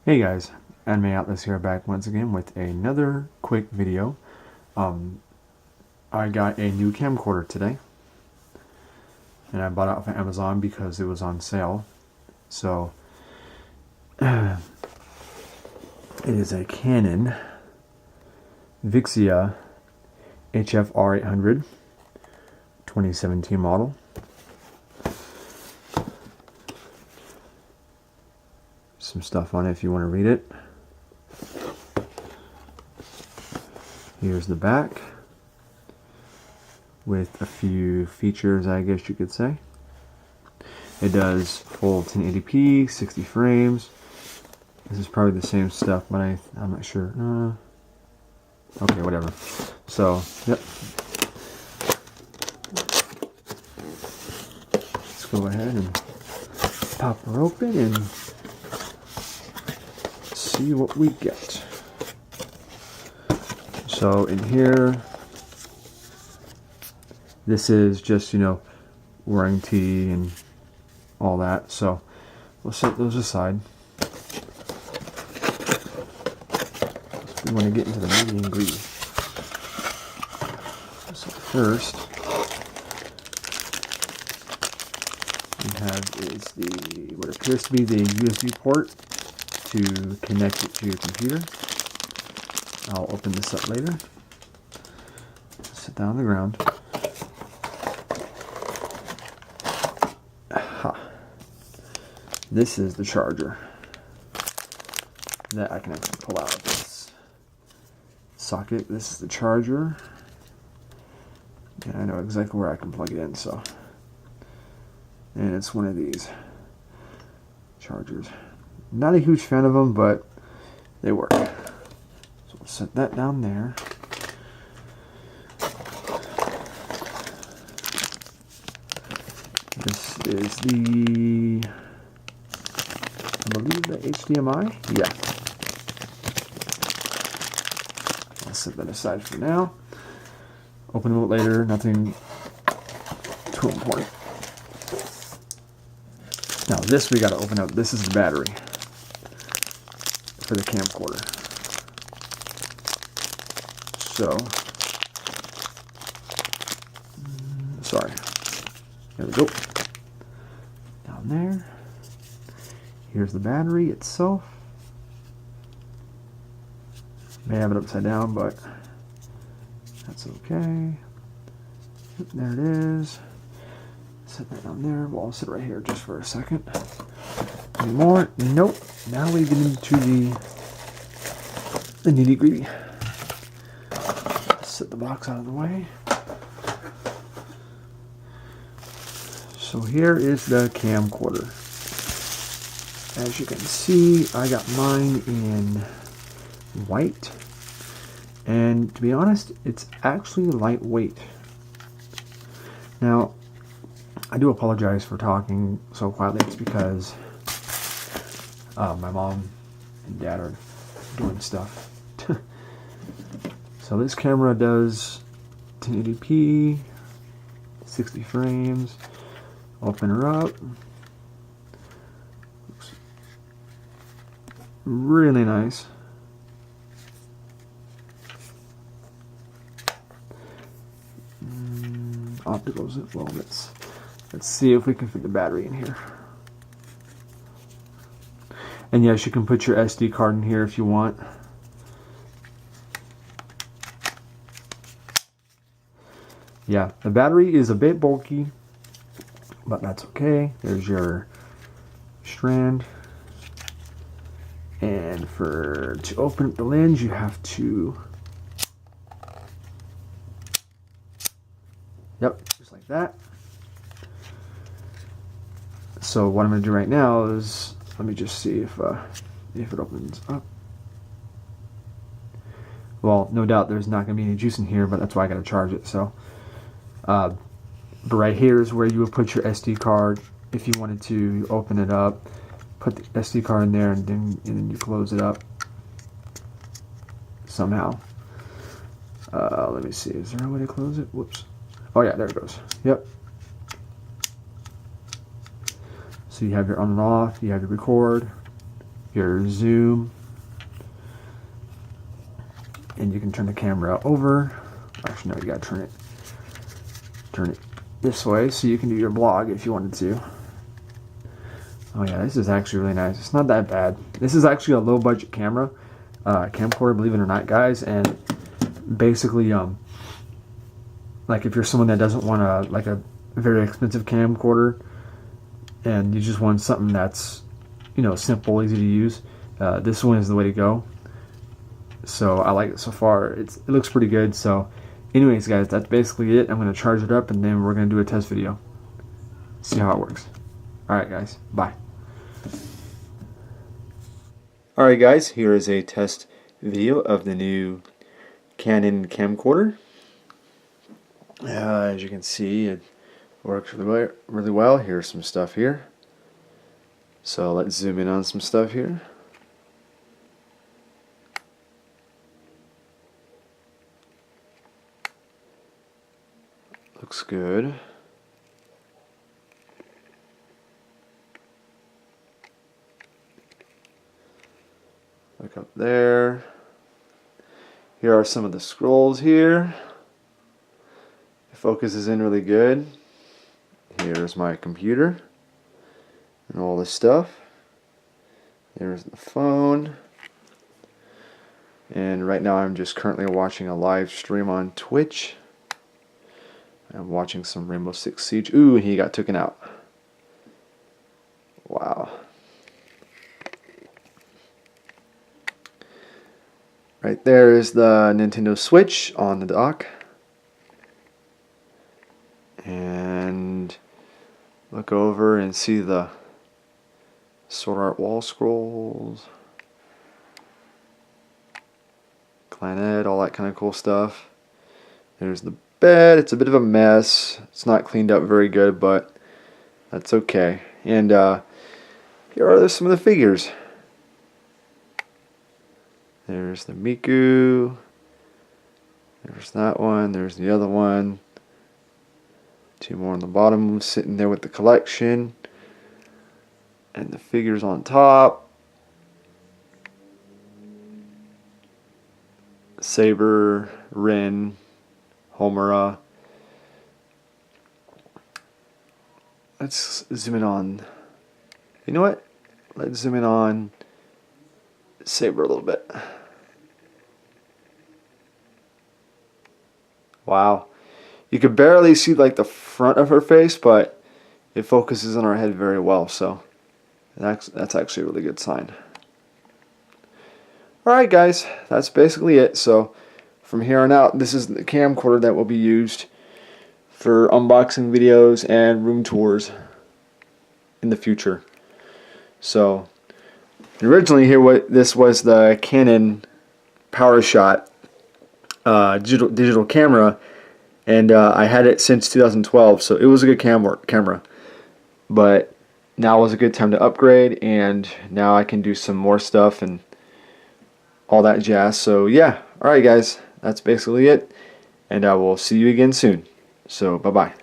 Hey guys, Anime Atlas here, back once again with another quick video. I got a new camcorder today, and I bought it off of Amazon because it was on sale. So it is a Canon VIXIA HF R800 2017 model. Some stuff on it if you want to read it. Here's the back with a few features, I guess you could say. It does full 1080p, 60 frames. This is probably the same stuff, but I'm not sure. Okay, whatever. So, yep. Let's go ahead and pop her open and see what we get. So in here, this is just, warranty and all that. So we'll set those aside. We want to get into the nitty and gritty. So first, we have is the what appears to be the USB port to connect it to your computer. I'll open this up later. Sit down on the ground. Aha. This is the charger that I can actually pull out of this socket. This is the charger. And I know exactly where I can plug it in, so. And it's one of these chargers. Not a huge fan of them, but they work. So we'll set that down there. This is the, I believe, the HDMI. Yeah. I'll set that aside for now. Open it later. Nothing too important. Now this we got to open up. This is the battery for the camcorder. So, sorry. There we go. Down there. Here's the battery itself. May have it upside down, but that's okay. There it is. Set that down there. Well, I'll sit right here just for a second. Any more? Nope. Now we get into the nitty gritty. Set the box out of the way. So here is the camcorder. As you can see, I got mine in white. And to be honest, it's actually lightweight. Now, I do apologize for talking so quietly. It's because my mom and dad are doing stuff. So this camera does 1080p, 60 frames. Open her up. Looks really nice. Opticals. Well, let's see if we can fit the battery in here. And yes, you can put your SD card in here if you want. Yeah, the battery is a bit bulky, but that's okay. There's your strand. And to open up the lens, you have to, yep, just like that. So what I'm going to do right now is, let me just see if it opens up. Well, no doubt there's not going to be any juice in here, but that's why I got to charge it. So, but right here is where you would put your SD card. If you wanted to, you open it up, put the SD card in there, and then you close it up somehow. Let me see. Is there a way to close it? Whoops. Oh yeah, there it goes. Yep. So you have your on and off. You have your record. your zoom, and you can turn the camera over. Actually, no, you gotta turn it this way so you can do your vlog if you wanted to. Oh yeah, this is actually really nice. It's not that bad. This is actually a low budget camera, camcorder, believe it or not, guys. And basically, like if you're someone that doesn't want a very expensive camcorder, and you just want something that's, you know, simple, easy to use, this one is the way to go. So I like it so far. It looks pretty good. So anyways, guys, that's basically it. I'm going to charge it up, and then we're going to do a test video. See how it works. Alright guys, bye. Alright guys, here is a test video of the new Canon camcorder. As you can see, it works really well. Here's some stuff here. So let's zoom in on some stuff here. Looks good. Look up there. Here are some of the scrolls here. The focus is in really good. Here's my computer and all this stuff. There's the phone. And right now I'm just currently watching a live stream on Twitch. I'm watching some Rainbow Six Siege. Ooh, he got taken out. Wow. Right there is the Nintendo Switch on the dock. And look over and see the Sword Art wall scrolls. Clannad, all that kind of cool stuff. There's the bed. It's a bit of a mess. It's not cleaned up very good, but that's okay. And here are some of the figures. There's the Miku. There's that one. There's the other one. Two more on the bottom sitting there with the collection. And the figures on top. Saber, Rin, Homura. Let's zoom in on. You know what? Let's zoom in on Saber a little bit. Wow. You could barely see like the front of her face, but it focuses on her head very well, so that's actually a really good sign. Alright guys, that's basically it. So from here on out, this is the camcorder that will be used for unboxing videos and room tours in the future. So originally this was the Canon PowerShot digital camera, and I had it since 2012, so it was a good camera. But now was a good time to upgrade, and now I can do some more stuff and all that jazz. So yeah, alright guys, that's basically it, and I will see you again soon. So bye bye.